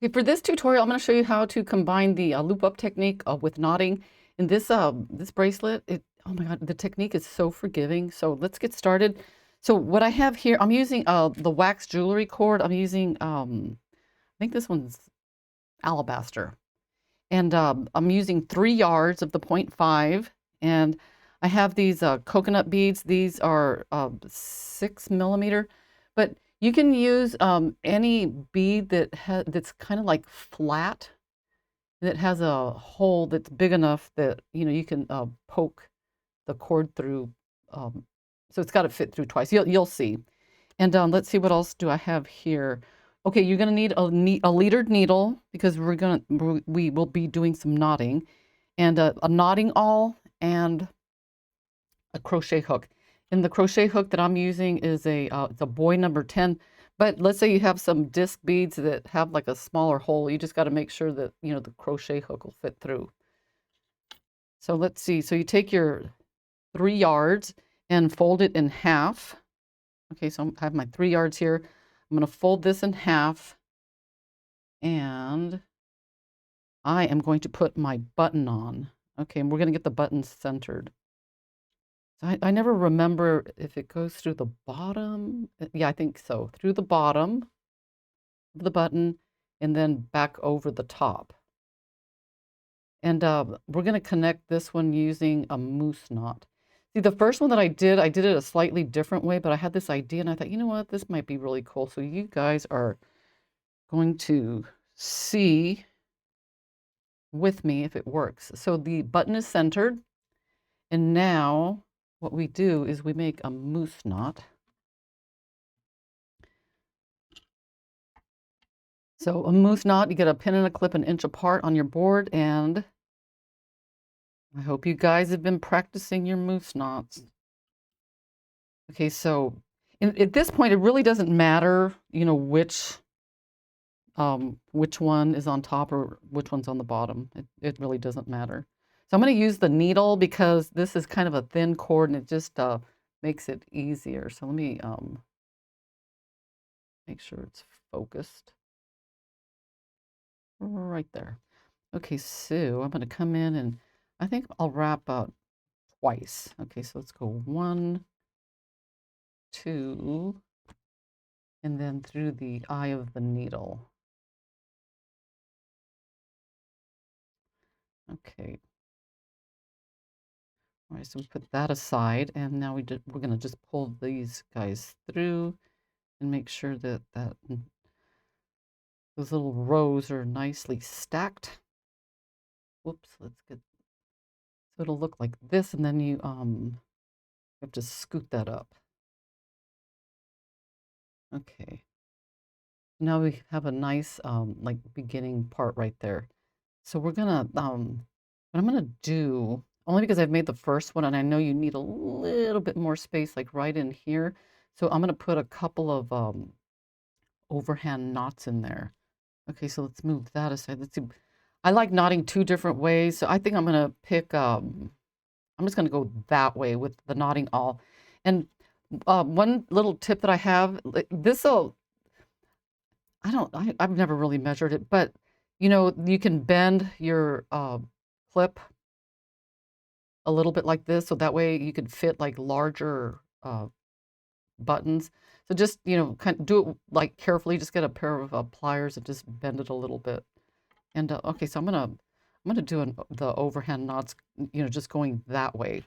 Okay, for this tutorial, I'm going to show you how to combine the loop up technique with knotting. In this bracelet, oh my God, the technique is so forgiving. So let's get started. So what I have here, I'm using the wax jewelry cord. I'm using, I think this one's alabaster. And I'm using 3 yards of the 0.5. And I have these coconut beads. These are 6 millimeter. But you can use any bead that's kind of like flat, that has a hole that's big enough that you can poke the cord through. Um, so it's got to fit through twice. You'll see. And let's see, what else do I have here? Okay, you're gonna need a leadered needle because we will be doing some knotting, and a knotting awl and a crochet hook. And the crochet hook that I'm using is it's a boy number 10. But let's say you have some disc beads that have like a smaller hole. You just got to make sure that the crochet hook will fit through. So let's see. So you take your 3 yards and fold it in half. Okay, so I have my 3 yards here. I'm going to fold this in half, and I am going to put my button on. Okay, and we're going to get the button centered. So I never remember if it goes through the bottom. Yeah, I think so. Through the bottom of the button and then back over the top. And we're going to connect this one using a moose knot. See, the first one that I did it a slightly different way, but I had this idea and I thought, you know what, this might be really cool. So you guys are going to see with me if it works. So the button is centered. And now what we do is we make a moose knot. So a moose knot, you get a pin and a clip an inch apart on your board, and I hope you guys have been practicing your moose knots. Okay, so at this point, it really doesn't matter, which one is on top or which one's on the bottom. It really doesn't matter. So I'm going to use the needle because this is kind of a thin cord and it just makes it easier. So let me make sure it's focused right there. Okay, so I'm going to come in and I think I'll wrap up twice. Okay, so let's go 1, 2, and then through the eye of the needle. Okay. All right, so we put that aside, and now we're going to just pull these guys through and make sure that those little rows are nicely stacked. Whoops, let's get, so it'll look like this, and then you have to scoot that up. Okay. Now we have a nice like beginning part right there. So we're gonna what I'm gonna do, only because I've made the first one and I know you need a little bit more space like right in here. So I'm gonna put a couple of overhand knots in there. Okay, so let's move that aside. Let's see. I like knotting 2 different ways. So I think I'm gonna pick I'm just gonna go that way with the knotting awl. And one little tip that I have, this'll I've never really measured it, but you can bend your clip a little bit like this, so that way you could fit like larger buttons. So just, kind of do it like carefully, just get a pair of pliers and just bend it a little bit. And okay, so I'm gonna do the overhand knots, just going that way.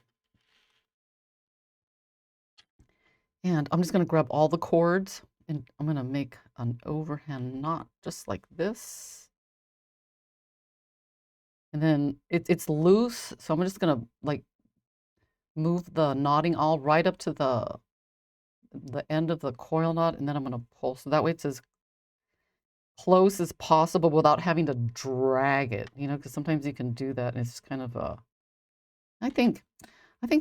And I'm just gonna grab all the cords and I'm gonna make an overhand knot just like this. And then it's loose, so I'm just gonna like move the knotting awl right up to the end of the coil knot, and then I'm gonna pull. So that way it's as close as possible without having to drag it, because sometimes you can do that and it's kind of I think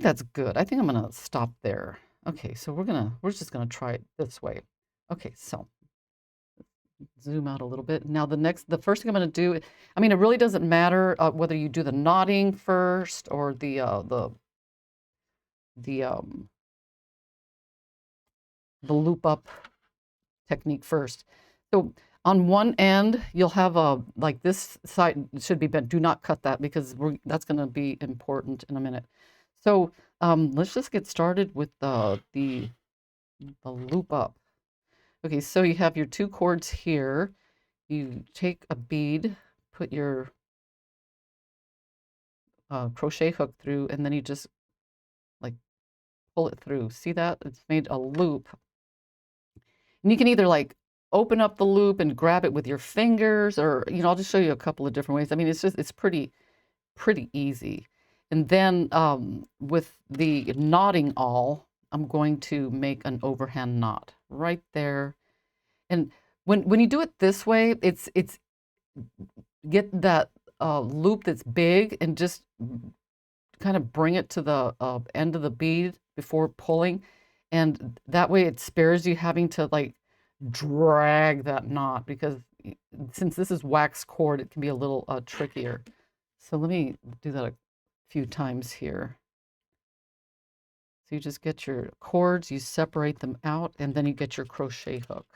that's good. I think I'm gonna stop there. Okay, so we're just gonna try it this way. Okay, so zoom out a little bit. Now the first thing I'm going to do, I mean, it really doesn't matter whether you do the knotting first or the loop up technique first. So on one end, you'll have a, like this side should be bent. Do not cut that because that's going to be important in a minute. So let's just get started with the loop up. Okay, so you have your two cords here. You take a bead, put your crochet hook through, and then you just like pull it through. See that? It's made a loop. And you can either like open up the loop and grab it with your fingers, or, I'll just show you a couple of different ways. I mean, it's pretty easy. And then with the knotting awl, I'm going to make an overhand knot right there. And when you do it this way, it's get that loop that's big and just kind of bring it to the end of the bead before pulling. And that way it spares you having to like drag that knot, because since this is wax cord, it can be a little trickier. So let me do that a few times here. So you just get your cords, you separate them out, and then you get your crochet hook.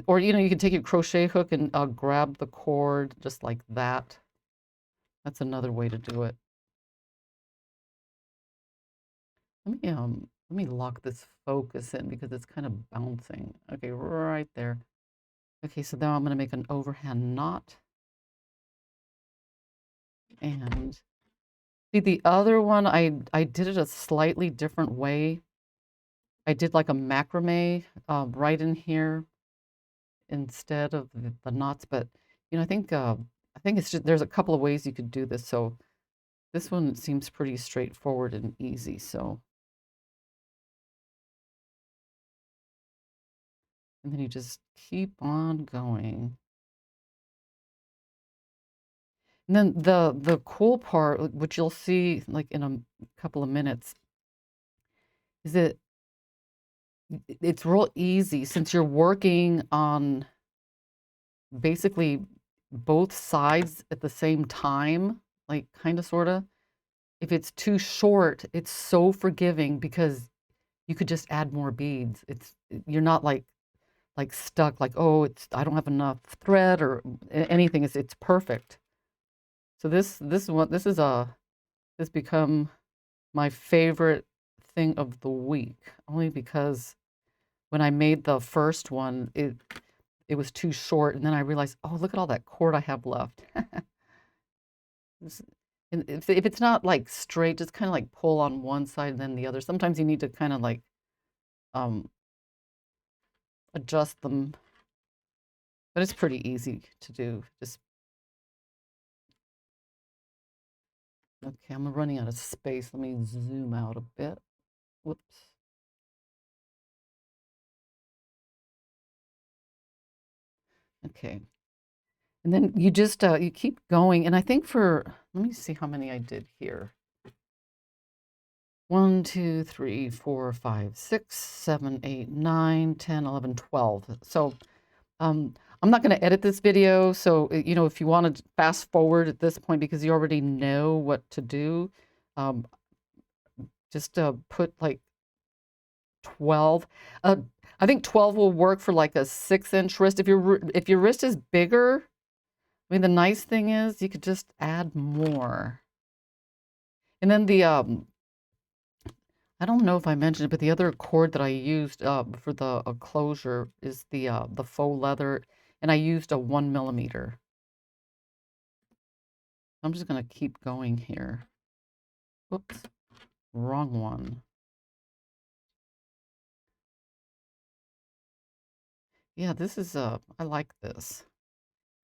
Or, you can take your crochet hook and grab the cord just like that. That's another way to do it. Let me lock this focus in because it's kind of bouncing. Okay, right there. Okay, so now I'm going to make an overhand knot. And see, the other one, I did it a slightly different way. I did like a macrame right in here instead of the knots, but I think it's just there's a couple of ways you could do this. So this one seems pretty straightforward and easy. So, and then you just keep on going. And then the cool part, which you'll see like in a couple of minutes, is that it's real easy since you're working on basically both sides at the same time, like kind of sort of. If it's too short, it's so forgiving because you could just add more beads. You're not like stuck like, oh, I don't have enough thread or anything. It's perfect. So this become my favorite thing of the week, only because when I made the first one, it was too short, and then I realized, oh, look at all that cord I have left. And if it's not like straight, just kind of like pull on one side and then the other. Sometimes you need to kind of like um, adjust them, but it's pretty easy to do. Just okay. I'm running out of space. Let me zoom out a bit. Whoops. Okay. And then you just you keep going. And I think let me see how many I did here. 1, 2, 3, 4, 5, 6, 7, 8, 9, 10, 11, 12. So I'm not going to edit this video. So, if you want to fast forward at this point because you already know what to do, um, just put like 12. I think 12 will work for like a 6-inch wrist. If your wrist is bigger, I mean, the nice thing is you could just add more. And then I don't know if I mentioned it, but the other cord that I used for the closure is the faux leather, and I used a 1 millimeter. I'm just going to keep going here. Oops, wrong one. Yeah, this is I like this.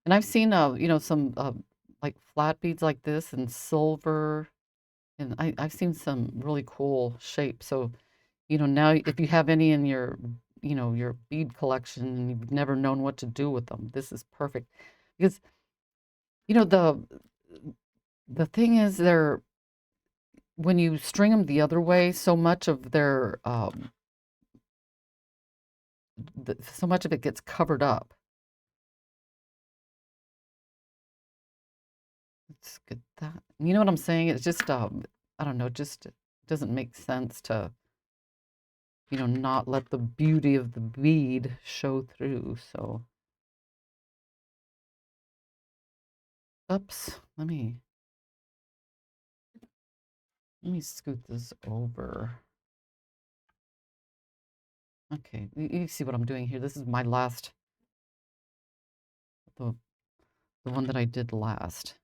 And I've seen some like flat beads like this and silver, and I've seen some really cool shapes. So, now if you have any in your bead collection and you've never known what to do with them, this is perfect. Because, you know, the thing is when you string them the other way, so much of so much of it gets covered up. Let's get that. You know what I'm saying? It's just I don't know, just doesn't make sense to you know, not let the beauty of the bead show through. So, oops, let me scoot this over. Okay, you see what I'm doing here. This is my last, the, the one that I did last.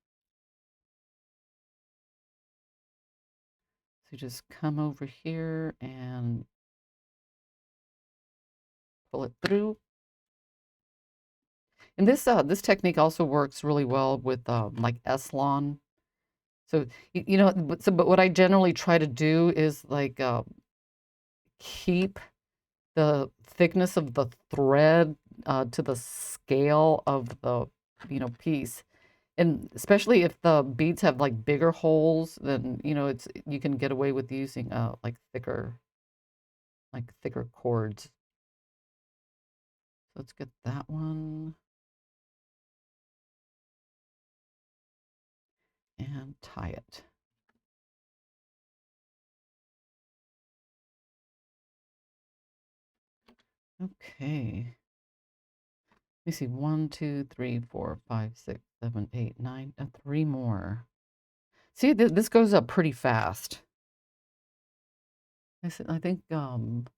So you just come over here and pull it through. And this technique also works really well with like S-Lon. So you know, but what I generally try to do is like keep the thickness of the thread to the scale of the, you know, piece. And especially if the beads have like bigger holes, then, you know, you can get away with using like thicker cords. So let's get that one and tie it. Okay. Let me see. 1, 2, 3, 4, 5, 6, 7, 8, 9, 3 more. See, this goes up pretty fast. I think, let's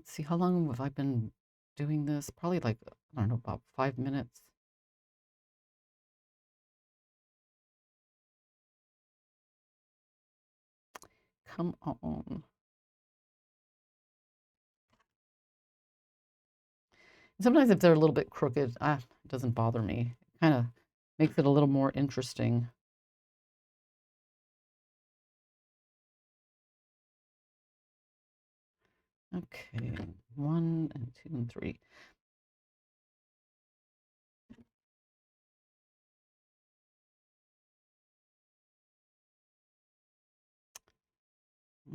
see, how long have I been doing this? Probably like, I don't know, about 5 minutes. Come on. Sometimes if they're a little bit crooked, it doesn't bother me. It kind of makes it a little more interesting. Okay, 1 and 2 and 3.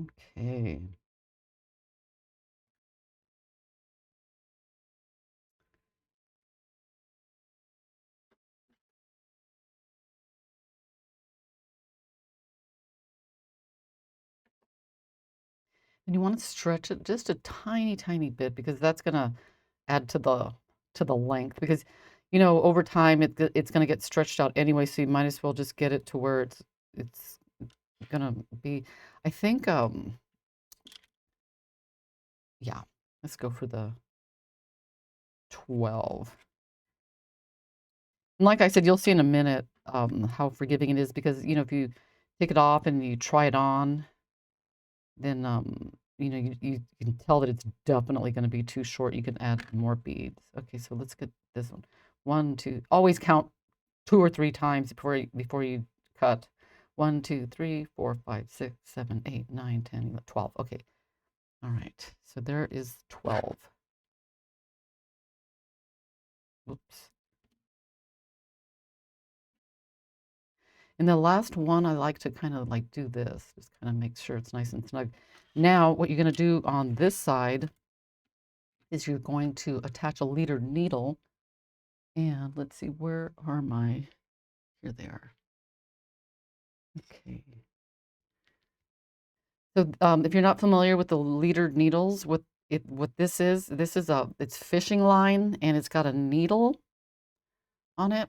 Okay. And you want to stretch it just a tiny, tiny bit because that's going to add to the length because, you know, over time it's going to get stretched out anyway, so you might as well just get it to where it's going to be. I think yeah, let's go for the 12. And like I said, you'll see in a minute how forgiving it is because, you know, if you take it off and you try it on, then you know, you can tell that it's definitely going to be too short. You can add more beads. Okay, so let's get this one. 1, 2. Always count 2 or 3 times before you cut. 1, 2, 3, 4, 5, 6, 7, 8, 9, 10, 11, 12. Okay. All right. So there is 12. Oops. And the last one, I like to kind of like do this, just kind of make sure it's nice and snug. Now, what you're going to do on this side is you're going to attach a leader needle. And let's see, where are my, here they are. Okay. So if you're not familiar with the leader needles, what this is it's fishing line and it's got a needle on it.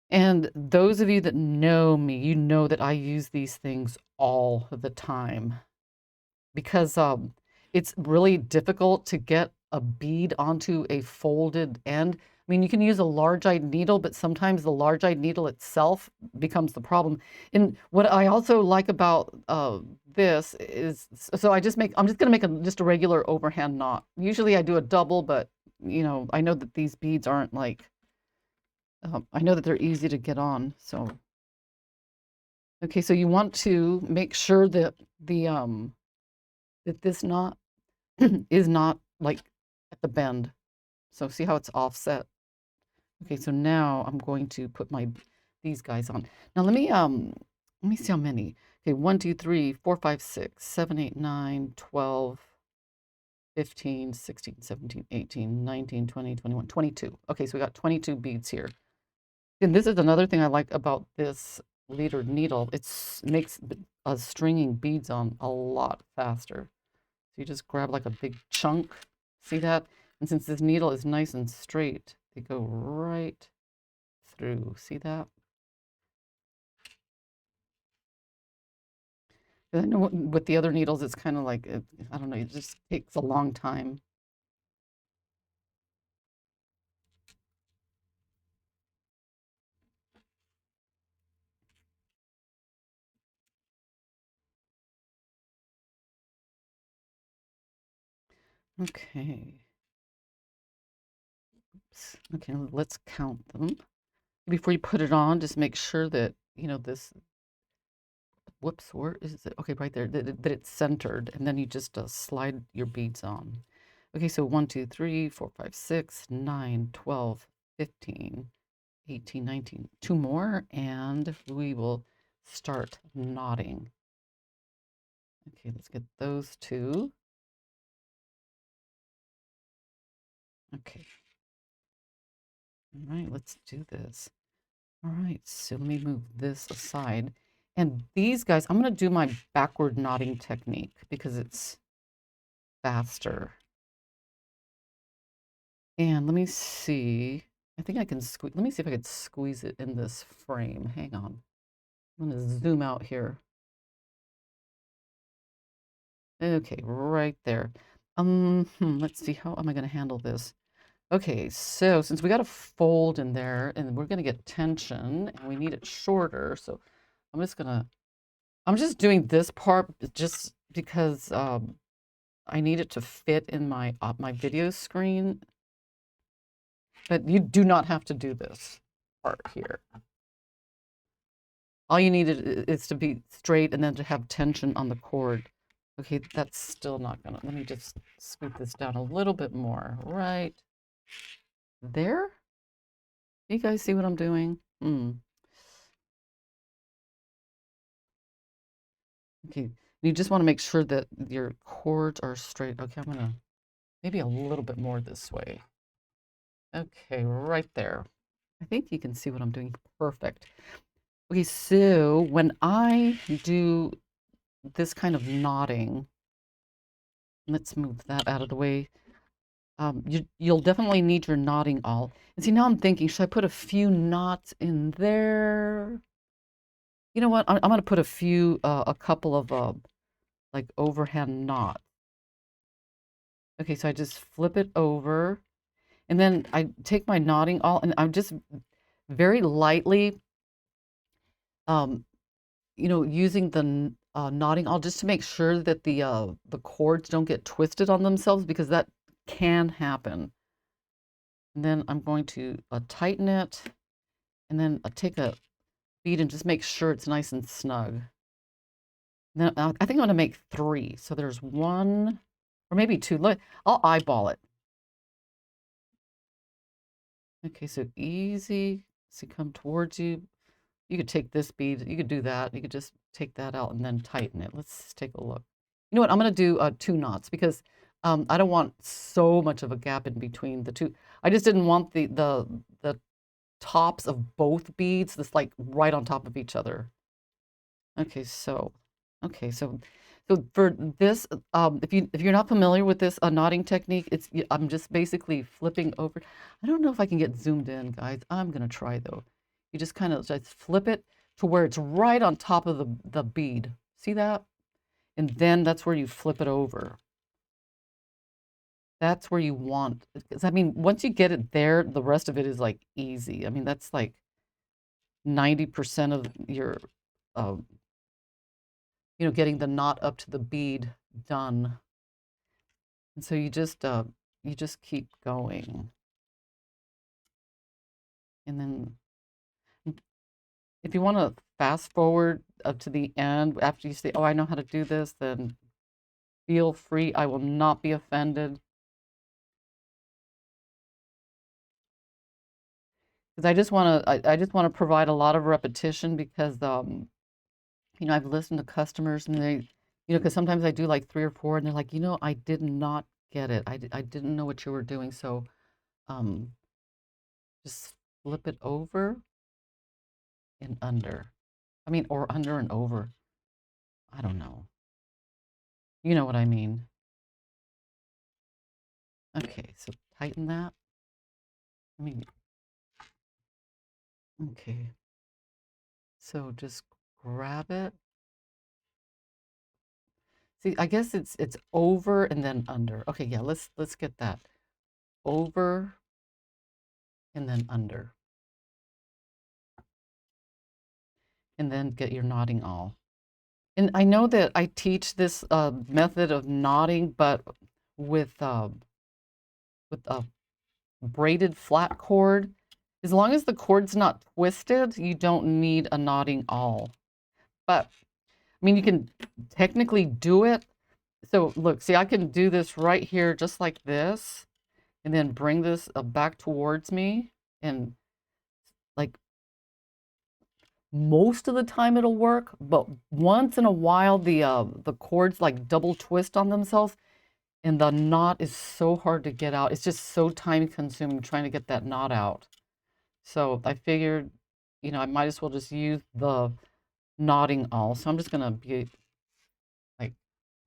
And those of you that know me, you know that I use these things all the time because it's really difficult to get a bead onto a folded end. I mean, you can use a large-eyed needle, but sometimes the large-eyed needle itself becomes the problem. And what I also like about this is, so I'm just going to make just a regular overhand knot. Usually I do a double, but you know, I know that these beads aren't like, I know that they're easy to get on. So, okay, so you want to make sure that that this knot is not like at the bend. So see how it's offset? Okay, so now I'm going to put these guys on. Now let me see how many. Okay, 1, 2, 3, 4, 5, 6, 7, 8, 9, 12, 15, 16, 17, 18, 19, 20, 21, 22. Okay, so we got 22 beads here. And this is another thing I like about this leader needle. It makes stringing beads on a lot faster. So you just grab like a big chunk. See that? And since this needle is nice and straight, they go right through. See that? And I know with the other needles, it's kind of like, I don't know, it just takes a long time. Okay. Oops. Okay, let's count them. Before you put it on, just make sure that, this, whoops, where is it? Okay, right there, that it's centered. And then you just slide your beads on. Okay, so 1, 2, 3, 4, 5, 6, 9, 12, 15, 18, 19. Two more, and we will start knotting. Okay, let's get those two. Okay. All right, let's do this. All right, so let me move this aside. And these guys, I'm going to do my backward knotting technique because it's faster. And let me see. I think I can squeeze. Let me see if I could squeeze it in this frame. Hang on. I'm going to zoom out here. Okay, right there. Let's see. How am I going to handle this? Okay, so since we got a fold in there and we're going to get tension and we need it shorter, so I'm just doing this part just because I need it to fit in my my video screen. But you do not have to do this part here. All you need is to be straight and then to have tension on the cord. Okay, that's still not gonna, let me just scoot this down a little bit more. Right there? You guys see what I'm doing? Okay, you just want to make sure that your cords are straight. Okay, I'm gonna maybe a little bit more this way. Okay, right there. I think you can see what I'm doing. Perfect. Okay, so when I do this kind of knotting, let's move that out of the way. You'll definitely need your knotting awl. And see, now I'm thinking, should I put a few knots in there? You know what? I'm going to put a couple of like overhand knots. Okay, so I just flip it over, and then I take my knotting awl, and I'm just very lightly, um, using the knotting awl just to make sure that the cords don't get twisted on themselves because that can happen. And then I'm going to tighten it, and then take a bead and just make sure it's nice and snug. And then I think I'm going to make 3. So there's 1, or maybe 2. Look, I'll eyeball it. Okay, so easy. See, come towards you. You could take this bead. You could do that. You could just take that out and then tighten it. Let's take a look. You know what? I'm going to do 2 knots because I don't want so much of a gap in between the two. I just didn't want the tops of both beads that's like right on top of each other. Okay, so for this, if you're not familiar with this knotting technique, I'm just basically flipping over. I don't know if I can get zoomed in, guys. I'm gonna try though. You just kind of just flip it to where it's right on top of the bead. See that? And then that's where you flip it over. That's where you want, because I mean, once you get it there, the rest of it is like easy. I mean, that's like 90% of your getting the knot up to the bead done. And so you just keep going. And then if you want to fast forward up to the end after you say, "Oh, I know how to do this," then feel free. I will not be offended. Because I just want to provide a lot of repetition because I've listened to customers and they, because sometimes I do like 3 or 4 and they're like, I did not get it. I didn't know what you were doing. So um just flip it over and under. I mean, or under and over. I don't know. You know what I mean. Okay, so tighten that. I mean, okay. So just grab it. See, I guess it's over and then under. Okay, yeah, let's get that. Over and then under. And then get your knotting awl. And I know that I teach this method of knotting, but with a braided flat cord. As long as the cord's not twisted, you don't need a knotting awl. But I mean, you can technically do it. So look, see, I can do this right here, just like this, and then bring this back towards me, and like most of the time it'll work, but once in a while the cords like double twist on themselves, and the knot is so hard to get out. It's just so time consuming trying to get that knot out. So I figured, I might as well just use the knotting awl. So I'm just gonna be like,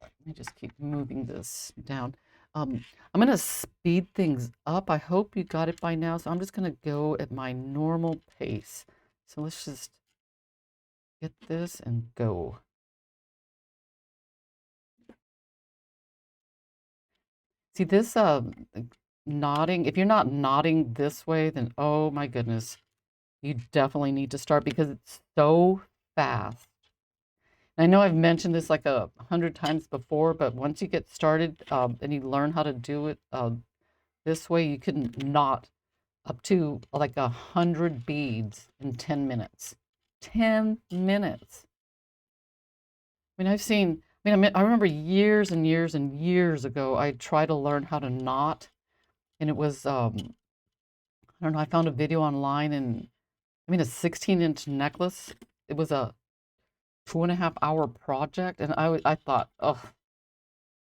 let me just keep moving this down. I'm gonna speed things up. I hope you got it by now. So I'm just gonna go at my normal pace. So let's just get this and go. See this knotting, if you're not knotting this way, then oh my goodness, you definitely need to start because it's so fast. I know I've mentioned this like 100 times before, but once you get started and you learn how to do it this way, you can knot up to like 100 beads in 10 minutes. 10 minutes. I mean, I remember years and years and years ago, I tried to learn how to knot, and it was, I don't know, I found a video online, and a 16-inch necklace. It was a 2.5 hour project, and I thought, oh,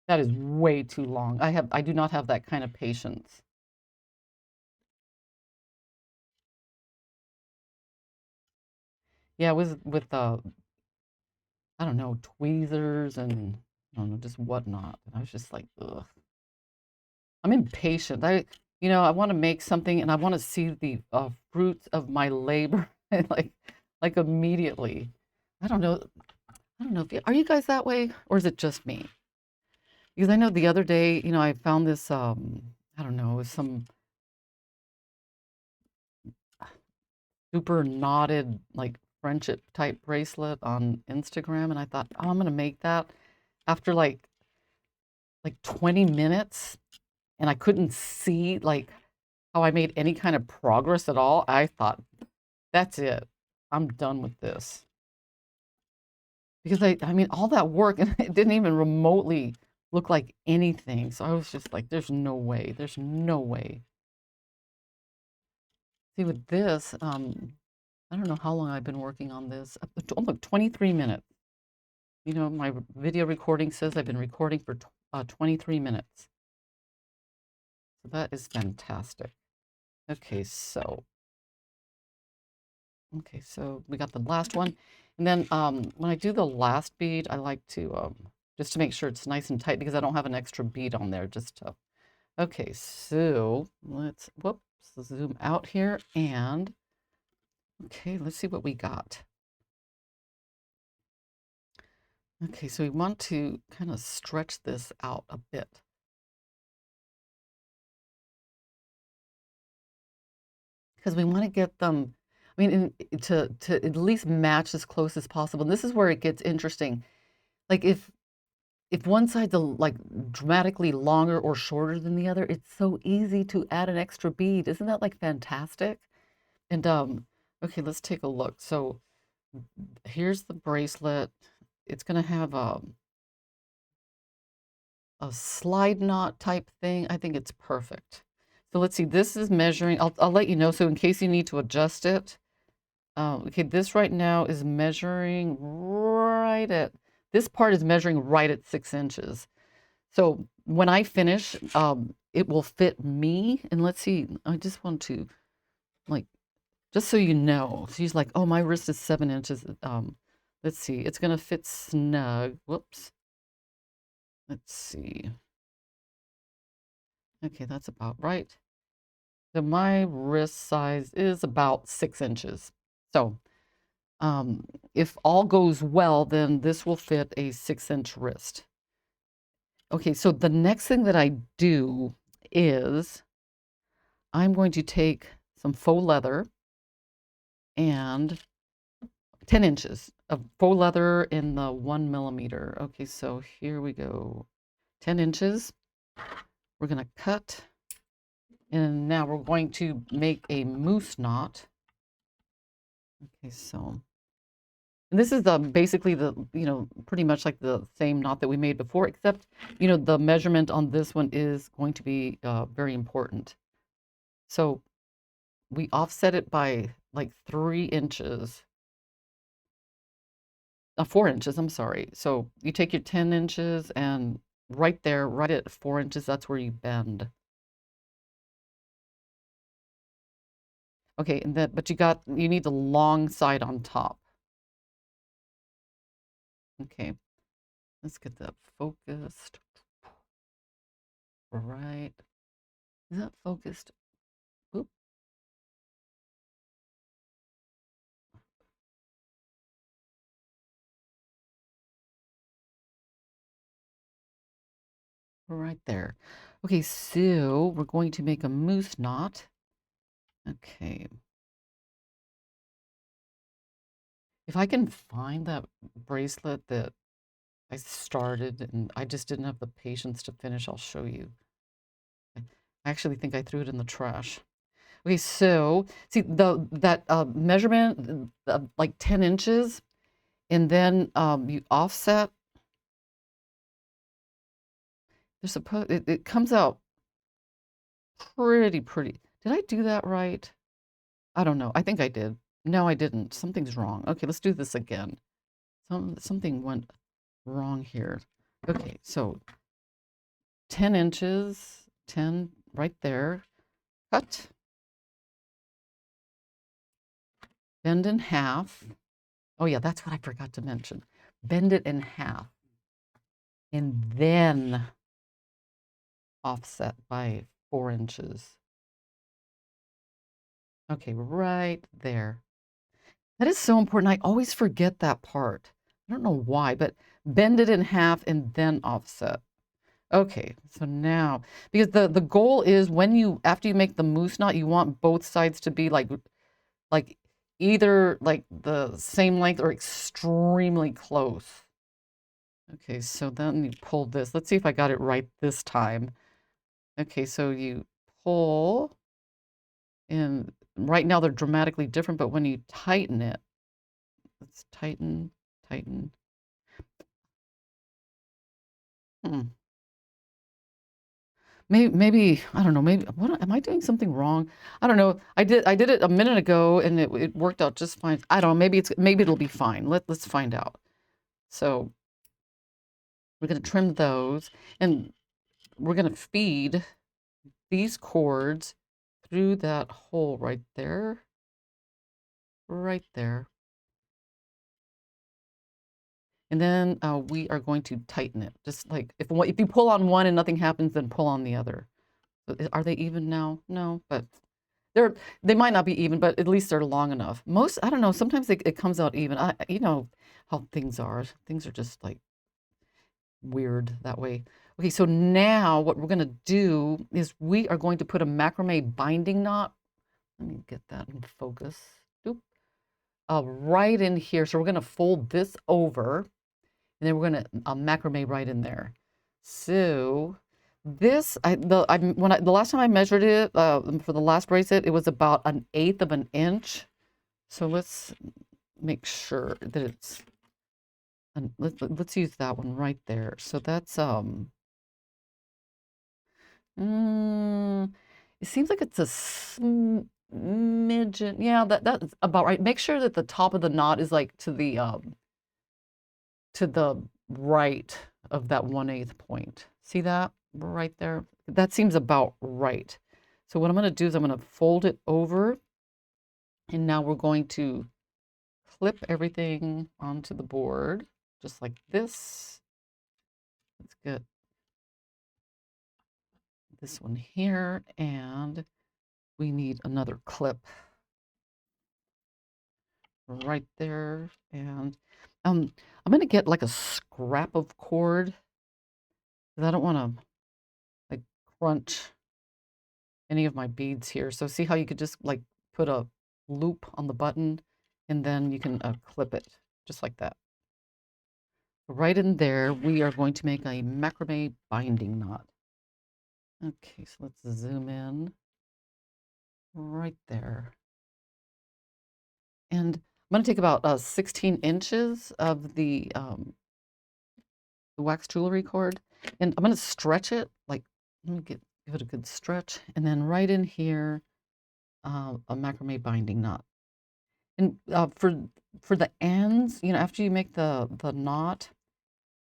that is way too long. I do not have that kind of patience. Yeah, it was with I don't know, tweezers and I don't know, just whatnot. And I was just like, ugh. I'm impatient. I want to make something and I want to see the fruits of my labor like immediately. I don't know. I don't know if are you guys that way or is it just me? Because I know the other day, I found this I don't know, some super knotted like friendship type bracelet on Instagram, and I thought, oh, I'm gonna make that after like 20 minutes, and I couldn't see like how I made any kind of progress at all. I thought, that's it. I'm done with this. Because all that work and it didn't even remotely look like anything. So I was just like, there's no way. There's no way. See, with this, I don't know how long I've been working on this. Oh, look, 23 minutes. My video recording says I've been recording for 23 minutes. So that is fantastic. Okay, so we got the last one. And then when I do the last bead, I like to, just to make sure it's nice and tight because I don't have an extra bead on there. Okay, so let's, whoops, zoom out here and, okay, let's see what we got. Okay, so we want to kind of stretch this out a bit. Because we want to get them, to at least match as close as possible. And this is where it gets interesting. Like if one side's like dramatically longer or shorter than the other, it's so easy to add an extra bead. Isn't that like fantastic? And okay, let's take a look. So here's the bracelet. It's gonna have a slide knot type thing. I think it's perfect. So let's see, this is measuring, I'll let you know, so in case you need to adjust it. Okay, this right now is measuring this part is measuring right at 6 inches. So when I finish, it will fit me. And let's see, I just want to, like, just so you know, she's like, oh, my wrist is 7 inches. Let's see, it's gonna fit snug. Whoops. Let's see. Okay, that's about right. So my wrist size is about 6 inches. So if all goes well, then this will fit a 6-inch wrist. Okay, so the next thing that I do is I'm going to take some faux leather and 10 inches of faux leather in the 1 millimeter. Okay, so here we go. 10 inches. We're going to cut. And now we're going to make a moose knot. Okay, so and this is basically pretty much like the same knot that we made before, except, the measurement on this one is going to be very important. So we offset it by like 3 inches, 4 inches, I'm sorry. So you take your 10 inches and right there, right at 4 inches, that's where you bend. Okay, and then, but you need the long side on top. Okay, let's get that focused. Right. Is that focused? Oop. Right there. Okay, so we're going to make a moose knot. Okay. If I can find that bracelet that I started and I just didn't have the patience to finish, I'll show you. I actually think I threw it in the trash. Okay, so see that measurement, like 10 inches, and then you offset. It comes out pretty. Did I do that right? I don't know. I think I did. No, I didn't. Something's wrong. Okay, let's do this again. Something went wrong here. Okay, so 10 inches, 10 right there. Cut. Bend in half. Oh yeah, that's what I forgot to mention. Bend it in half. And then offset by 4 inches. Okay, right there. That is so important. I always forget that part. I don't know why, but bend it in half and then offset. Okay, so now, because the goal is after you make the moose knot, you want both sides to be like either like the same length or extremely close. Okay, so then you pull this. Let's see if I got it right this time. Okay, so you pull, and right now they're dramatically different, but when you tighten it, let's tighten. Hmm. Maybe I don't know. Maybe what am I doing something wrong? I don't know. I did it a minute ago and it worked out just fine. I don't know. Maybe it'll be fine. Let's find out. So we're gonna trim those and we're gonna feed these cords through that hole right there, right there, and then we are going to tighten it. Just like if you pull on one and nothing happens, then pull on the other. Are they even now? No, but they might not be even, but at least they're long enough. I don't know, sometimes it comes out even. You know how things are. Things are just like weird that way. Okay, so now what we're going to do is we are going to put a macrame binding knot. Let me get that in focus. Doop. Right in here. So we're going to fold this over, and then we're going to macrame right in there. So this, the last time I measured it for the last bracelet, it was about 1/8 of an inch. So let's make sure that it's, and let's use that one right there. So that's it seems like it's a smidgen. Yeah, that's about right. Make sure that the top of the knot is like to the right of that 1/8 point. See that right there? That seems about right. So what I'm going to do is I'm going to fold it over, and now we're going to clip everything onto the board just like this. Let's get this one here, and we need another clip right there. And I'm going to get like a scrap of cord because I don't want to like crunch any of my beads here. So see how you could just like put a loop on the button and then you can clip it just like that. Right in there, we are going to make a macrame binding knot. Okay, so let's zoom in right there. And I'm going to take about 16 inches of the wax jewelry cord, and I'm going to stretch it, like, let me give it a good stretch, and then right in here, a macrame binding knot. And for the ends, you know, after you make the knot,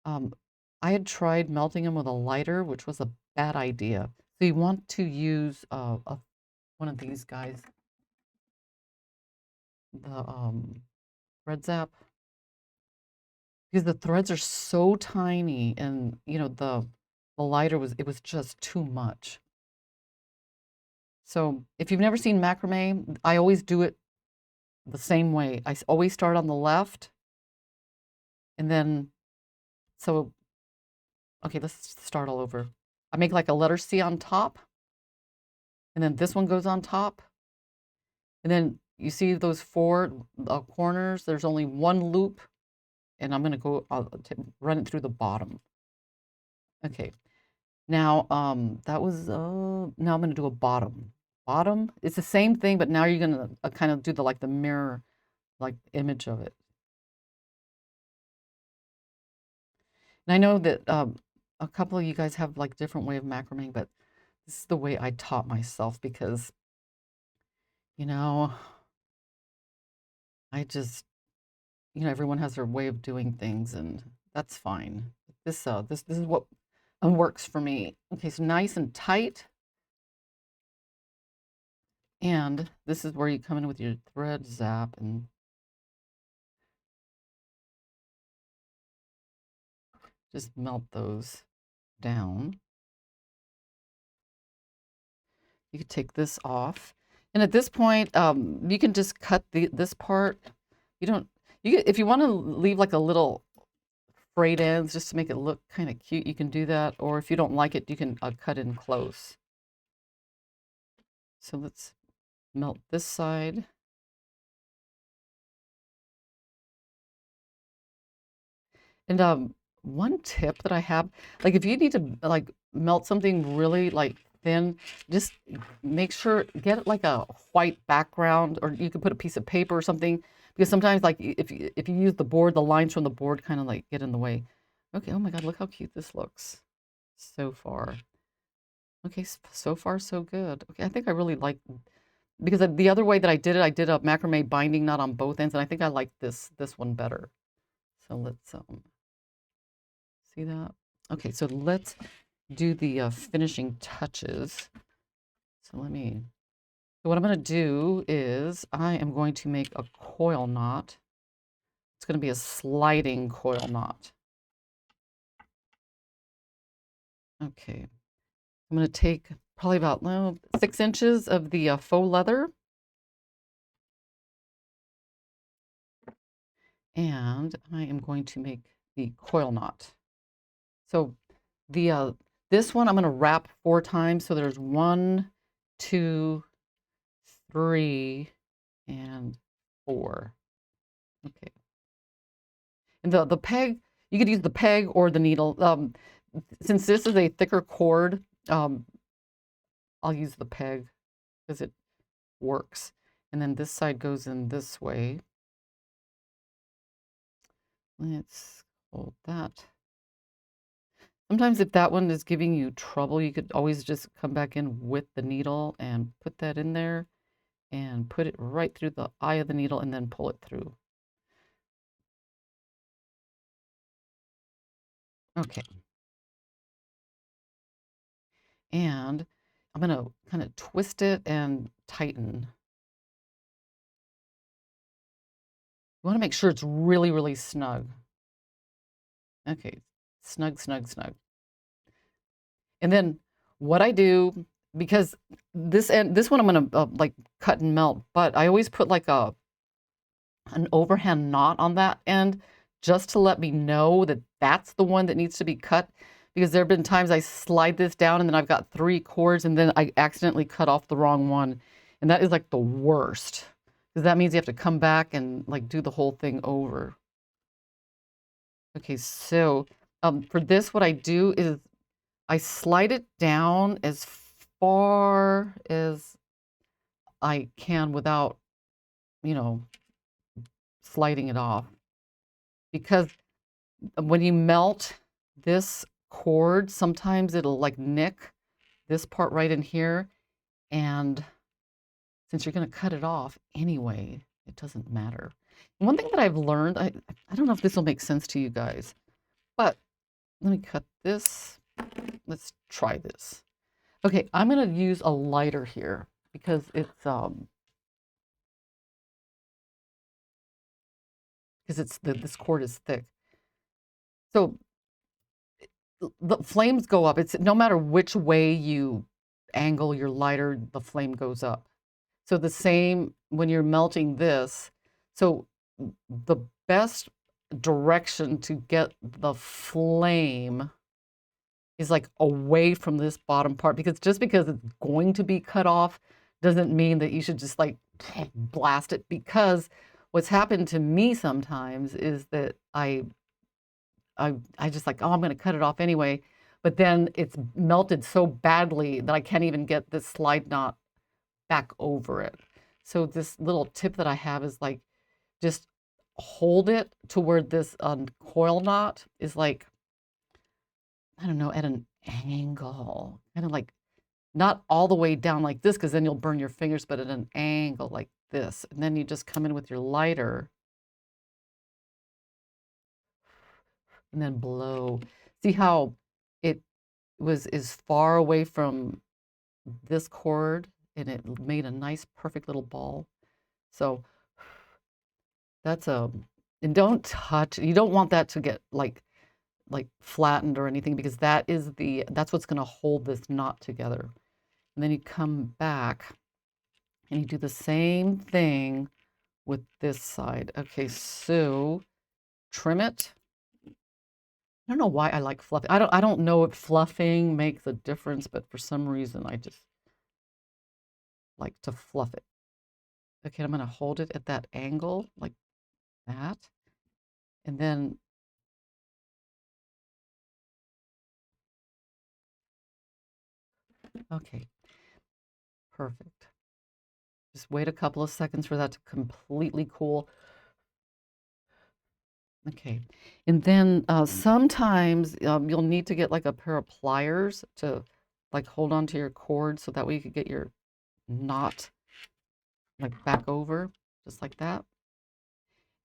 um, I had tried melting them with a lighter, which was a bad idea. So you want to use one of these guys, the thread zap, because the threads are so tiny, and you know the lighter was just too much. So if you've never seen macrame, I always do it the same way. I always start on the left, and then so okay, let's start all over. I make like a letter C on top, and then this one goes on top, and then you see those four corners. There's only one loop, and I'm gonna go run it through the bottom. Okay. Now, that was, now I'm gonna do a bottom. Bottom, it's the same thing, but now you're gonna kind of do the like the mirror, like image of it. And I know that a couple of you guys have like different way of macrameing, but this is the way I taught myself because, you know, I just, you know, everyone has their way of doing things, and that's fine. This is what works for me. Okay, so nice and tight. And this is where you come in with your thread zap and just melt those down. You can take this off. And at this point, you can just cut this part. You don't, if you want to leave like a little frayed ends just to make it look kind of cute, you can do that. Or if you don't like it, you can cut in close. So let's melt this side. And one tip that I have, like if you need to like melt something really like thin, just make sure, get like a white background, or you could put a piece of paper or something, because sometimes like if you use the board, the lines from the board kind of like get in the way. Okay, oh my God, look how cute this looks so far. Okay, so far so good. Okay, I think I really like, because the other way that I did it, I did a macrame binding knot on both ends, and I think I like this one better. So let's see that? Okay, so let's do the finishing touches. So so what I'm going to do is I am going to make a coil knot. It's going to be a sliding coil knot. Okay, I'm going to take probably about 6 inches of the faux leather. And I am going to make the coil knot. So this one I'm going to wrap 4 times. So there's 1, 2, 3, and 4. Okay. And the peg, you could use the peg or the needle. Since this is a thicker cord, I'll use the peg because it works. And then this side goes in this way. Let's hold that. Sometimes if that one is giving you trouble, you could always just come back in with the needle and put that in there and put it right through the eye of the needle and then pull it through. Okay. And I'm going to kind of twist it and tighten. You want to make sure it's really, really snug. Okay, snug, snug, snug. And then what I do, because this one I'm gonna like cut and melt, but I always put like an overhand knot on that end just to let me know that that's the one that needs to be cut, because there have been times I slide this down and then I've got 3 cords and then I accidentally cut off the wrong one, and that is like the worst, because that means you have to come back and like do the whole thing over. Okay, so for this, what I do is I slide it down as far as I can without, you know, sliding it off. Because when you melt this cord, sometimes it'll like nick this part right in here. And since you're going to cut it off anyway, it doesn't matter. And one thing that I've learned, I don't know if this will make sense to you guys, but let me cut this. Let's try this. Okay, I'm going to use a lighter here because this cord is thick. So the flames go up. It's no matter which way you angle your lighter, the flame goes up. So the same when you're melting this. So the best direction to get the flame is like away from this bottom part, because just because it's going to be cut off doesn't mean that you should just like blast it, because what's happened to me sometimes is that I just like, oh, I'm going to cut it off anyway, but then it's melted so badly that I can't even get this slide knot back over it. So this little tip that I have is like, just hold it to where this coil knot is like, I don't know, at an angle, kind of like not all the way down like this, because then you'll burn your fingers, but at an angle like this. And then you just come in with your lighter and then blow. See how it is far away from this cord, and it made a nice, perfect little ball. So that's and don't touch, you don't want that to get like flattened or anything, because that's what's going to hold this knot together. And then you come back and you do the same thing with this side. Okay, so trim it. I don't know why I like fluffing. I don't know if fluffing makes a difference, but for some reason I just like to fluff it. Okay, I'm going to hold it at that angle like that. And then okay, perfect. Just wait a couple of seconds for that to completely cool. Okay, and then sometimes you'll need to get like a pair of pliers to like hold onto your cord, so that way you could get your knot like back over, just like that.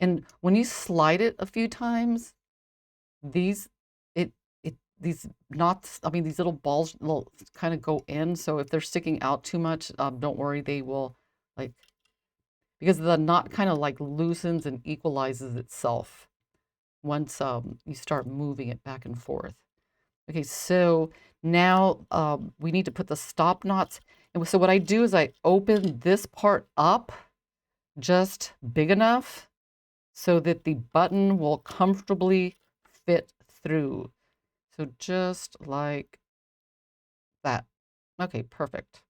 And when you slide it a few times, these it these knots, I mean these little balls will kind of go in. So if they're sticking out too much, don't worry, they will like, because the knot kind of like loosens and equalizes itself once you start moving it back and forth. Okay, so now we need to put the stop knots. And so what I do is I open this part up just big enough so that the button will comfortably fit through. So just like that. Okay, perfect.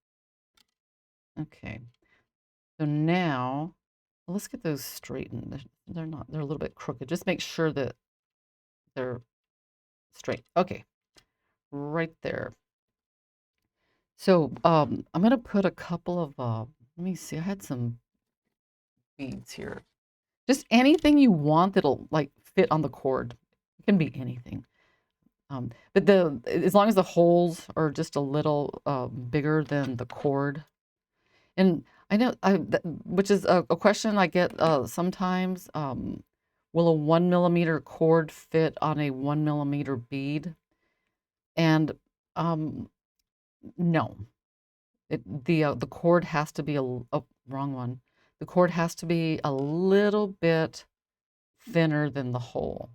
Okay, so now let's get those straightened. They're a little bit crooked. Just make sure that they're straight. Okay, right there. So I'm gonna put a couple of let me see, I had some beads here. Just anything you want that'll like fit on the cord. It can be anything. But as long as the holes are just a little bigger than the cord. And I know which is a question I get sometimes. Will a 1 mm cord fit on a 1 mm bead? And no. The cord has to be oh, wrong one. The cord has to be a little bit thinner than the hole.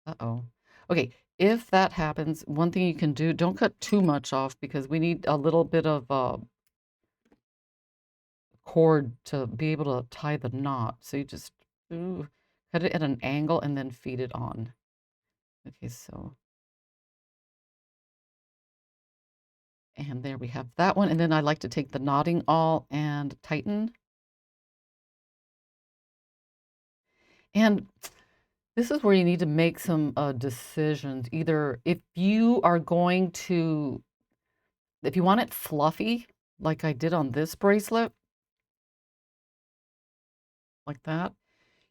Uh-oh. Okay, if that happens, one thing you can do, don't cut too much off because we need a little bit of cord to be able to tie the knot. So you just cut it at an angle and then feed it on. Okay, so, and there we have that one. And then I like to take the knotting awl and tighten. And this is where you need to make some decisions. Either if you are going to, if you want it fluffy, like I did on this bracelet, like that,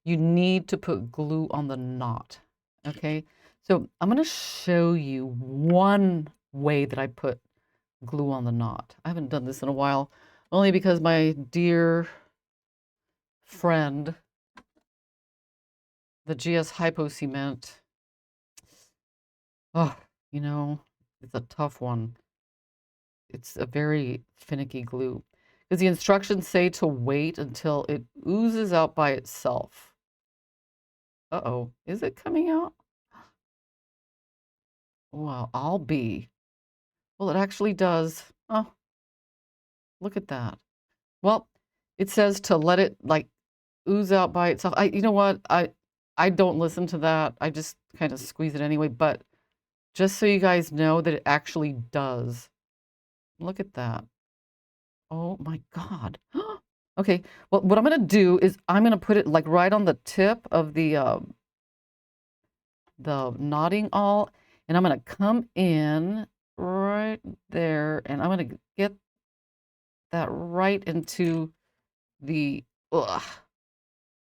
you need to put glue on the knot, okay? So I'm going to show you one way that I put glue on the knot. I haven't done this in a while, only because my dear friend, the GS Hypo Cement, oh, you know, it's a tough one. It's a very finicky glue because the instructions say to wait until it oozes out by itself. Uh-oh, is it coming out? Well, I'll be. Well, it actually does. Oh, look at that. Well, it says to let it like ooze out by itself. You know what? I don't listen to that. I just kind of squeeze it anyway, but just so you guys know that it actually does. Look at that. Oh my God. Okay, well, what I'm gonna do is I'm gonna put it like right on the tip of the knotting awl, and I'm gonna come in right there, and I'm gonna get that right into the, ugh,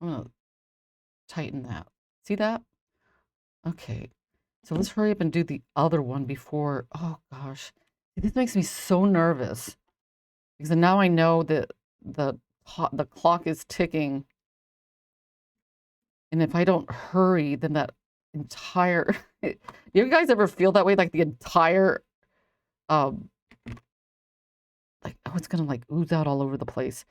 I'm gonna tighten that. See that? Okay, so let's hurry up and do the other one before, oh gosh, this makes me so nervous because now I know that the clock is ticking, and if I don't hurry, then that entire, you guys ever feel that way? Like the entire, um, like, oh, it's gonna like ooze out all over the place.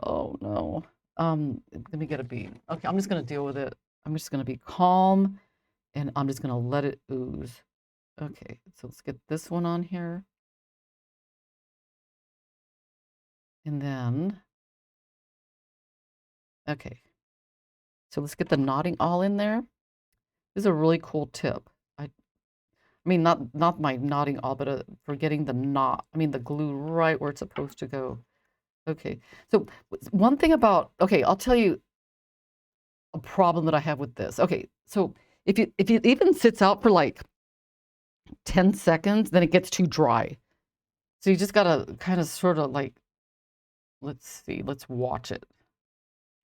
Oh no. Let me get a bead. Okay, I'm just gonna deal with it. I'm just gonna be calm and I'm just gonna let it ooze. Okay, so let's get this one on here. And then, okay. So let's get the knotting all in there. This is a really cool tip. I mean, not my knotting all, but for getting the knot. I mean, the glue right where it's supposed to go. Okay. So one thing about, okay, I'll tell you a problem that I have with this. Okay, so if it even sits out for like 10 seconds, then it gets too dry. So you just gotta kind of sort of like, let's see, let's watch it.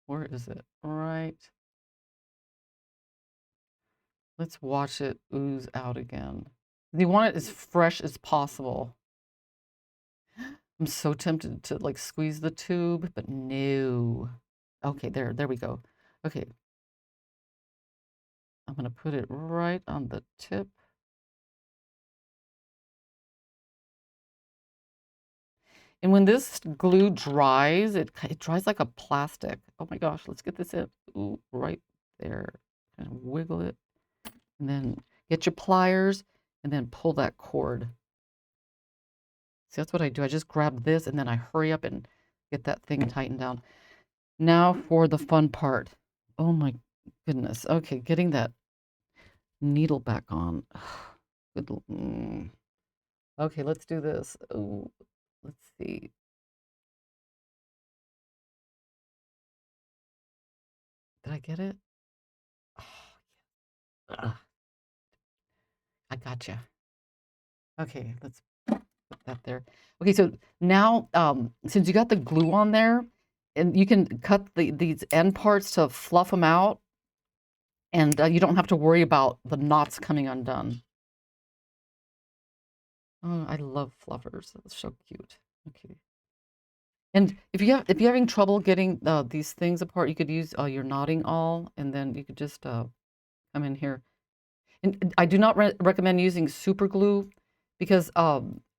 Where is it? Right. Let's watch it ooze out again. You want it as fresh as possible. I'm so tempted to like squeeze the tube, but no. Okay, there we go. Okay. I'm gonna put it right on the tip. And when this glue dries, it dries like a plastic. Oh my gosh, let's get this in. Ooh, right there. Kind of wiggle it. And then get your pliers and then pull that cord. See, that's what I do. I just grab this and then I hurry up and get that thing tightened down. Now for the fun part. Oh my goodness. Okay, getting that needle back on. Good. Okay, let's do this. Ooh, let's see. Did I get it? Oh, I gotcha. Okay, let's put that there. Okay, so now since you got the glue on there, and you can cut these end parts to fluff them out, and you don't have to worry about the knots coming undone. Oh, I love fluffers. That's so cute. Okay. And if you're having trouble getting these things apart, you could use your knotting awl, and then you could just come in here. And I do not recommend using super glue because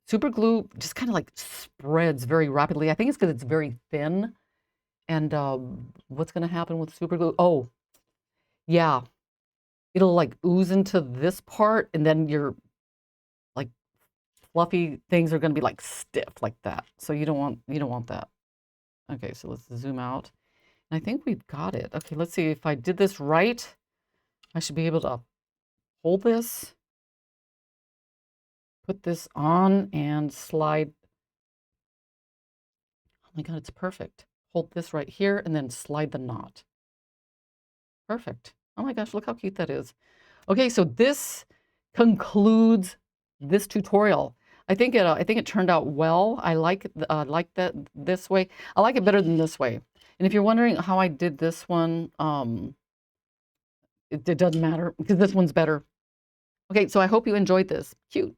super glue just kind of like spreads very rapidly. I think it's because it's very thin. And what's going to happen with super glue? Oh, yeah. it'll like ooze into this part, and then your like fluffy things are going to be like stiff like that. So you don't want that. Okay, so let's zoom out. And I think we've got it. Okay, let's see if I did this right. I should be able to hold this, put this on, and slide. Oh my God, it's perfect. Hold this right here and then slide the knot. Perfect. Oh my gosh, look how cute that is. Okay, so this concludes this tutorial. I think it turned out well. I like that this way. I like it better than this way. And if you're wondering how I did this one, it doesn't matter because this one's better. Okay, so I hope you enjoyed this. Cute.